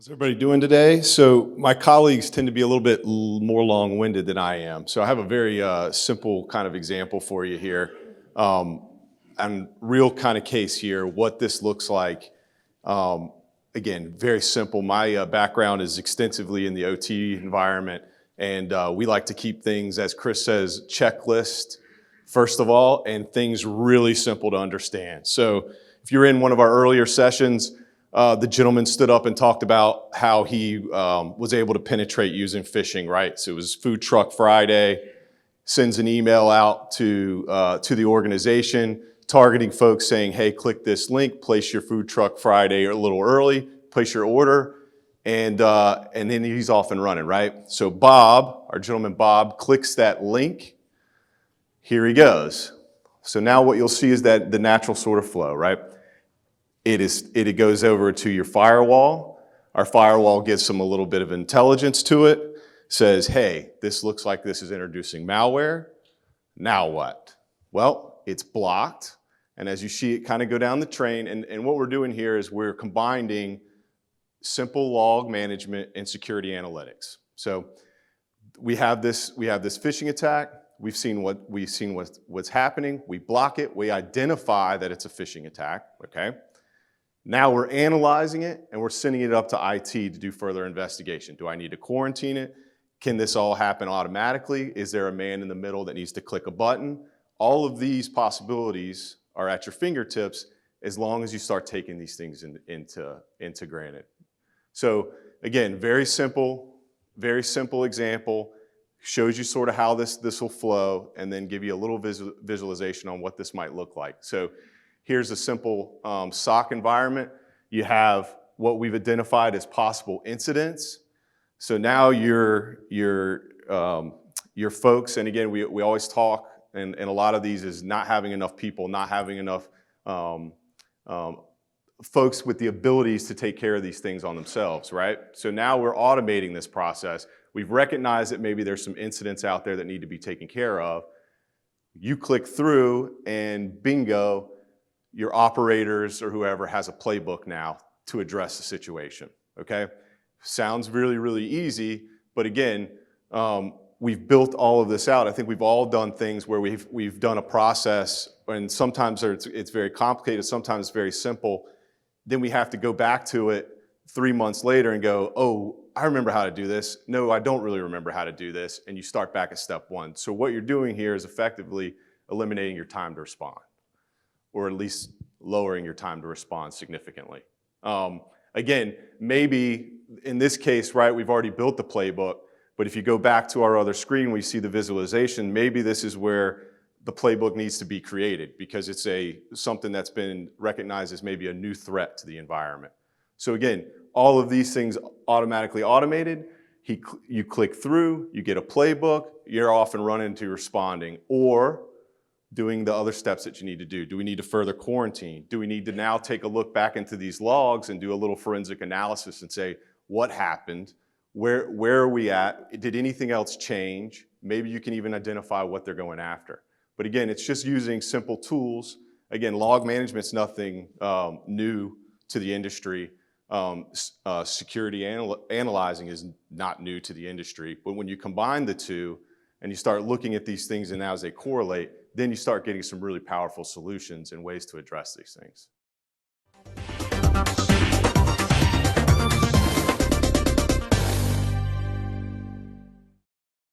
How's everybody doing today? So my colleagues tend to be a little bit more long-winded than I am. So I have a very simple kind of example for you here. And real kind of case here, what this looks like. Again, very simple. My background is extensively in the OT environment, and we like to keep things, as Chris says, checklist, first of all, and things really simple to understand. So if you're in one of our earlier sessions, the gentleman stood up and talked about how he was able to penetrate using phishing, right? So it was Food Truck Friday, sends an email out to the organization, targeting folks saying, hey, click this link, place your Food Truck Friday a little early, place your order, and then he's off and running, right? So Bob, our gentleman Bob, clicks that link. Here he goes. So now what you'll see is that the natural sort of flow, right? It goes over to your firewall. Our firewall gives them a little bit of intelligence to it, says, hey, this looks like this is introducing malware. Now what? Well, it's blocked. And as you see it kind of go down the train, and what we're doing here is we're combining simple log management and security analytics. So we have this phishing attack. We've seen what's happening. We block it. We identify that it's a phishing attack, okay? Now we're analyzing it and we're sending it up to IT to do further investigation. Do I need to quarantine it? Can this all happen automatically? Is there a man in the middle that needs to click a button? All of these possibilities are at your fingertips as long as you start taking these things into granted. So again, very simple example, shows you sort of how this will flow, and then give you a little visualization on what this might look like. So here's a simple SOC environment. You have what we've identified as possible incidents. So now your folks, and again, we always talk, and a lot of these is not having enough people, not having enough folks with the abilities to take care of these things on themselves, right? So now we're automating this process. We've recognized that maybe there's some incidents out there that need to be taken care of. You click through and bingo, your operators or whoever has a playbook now to address the situation, okay? Sounds really, really easy, but again, we've built all of this out. I think we've all done things where we've done a process, and sometimes it's very complicated, sometimes it's very simple. Then we have to go back to it 3 months later and go, oh, I remember how to do this. No, I don't really remember how to do this, and you start back at step one. So what you're doing here is effectively eliminating your time to respond, or at least lowering your time to respond significantly. Again, maybe in this case, right, we've already built the playbook, but if you go back to our other screen, we see the visualization, maybe this is where the playbook needs to be created because it's something that's been recognized as maybe a new threat to the environment. So again, all of these things automatically automated. You click through, you get a playbook, you're off and running to responding, or doing the other steps that you need to do. Do we need to further quarantine? Do we need to now take a look back into these logs and do a little forensic analysis and say, what happened? Where are we at? Did anything else change? Maybe you can even identify what they're going after. But again, it's just using simple tools. Again, log management's nothing new to the industry. Security analyzing is not new to the industry. But when you combine the two and you start looking at these things and as they correlate, then you start getting some really powerful solutions and ways to address these things.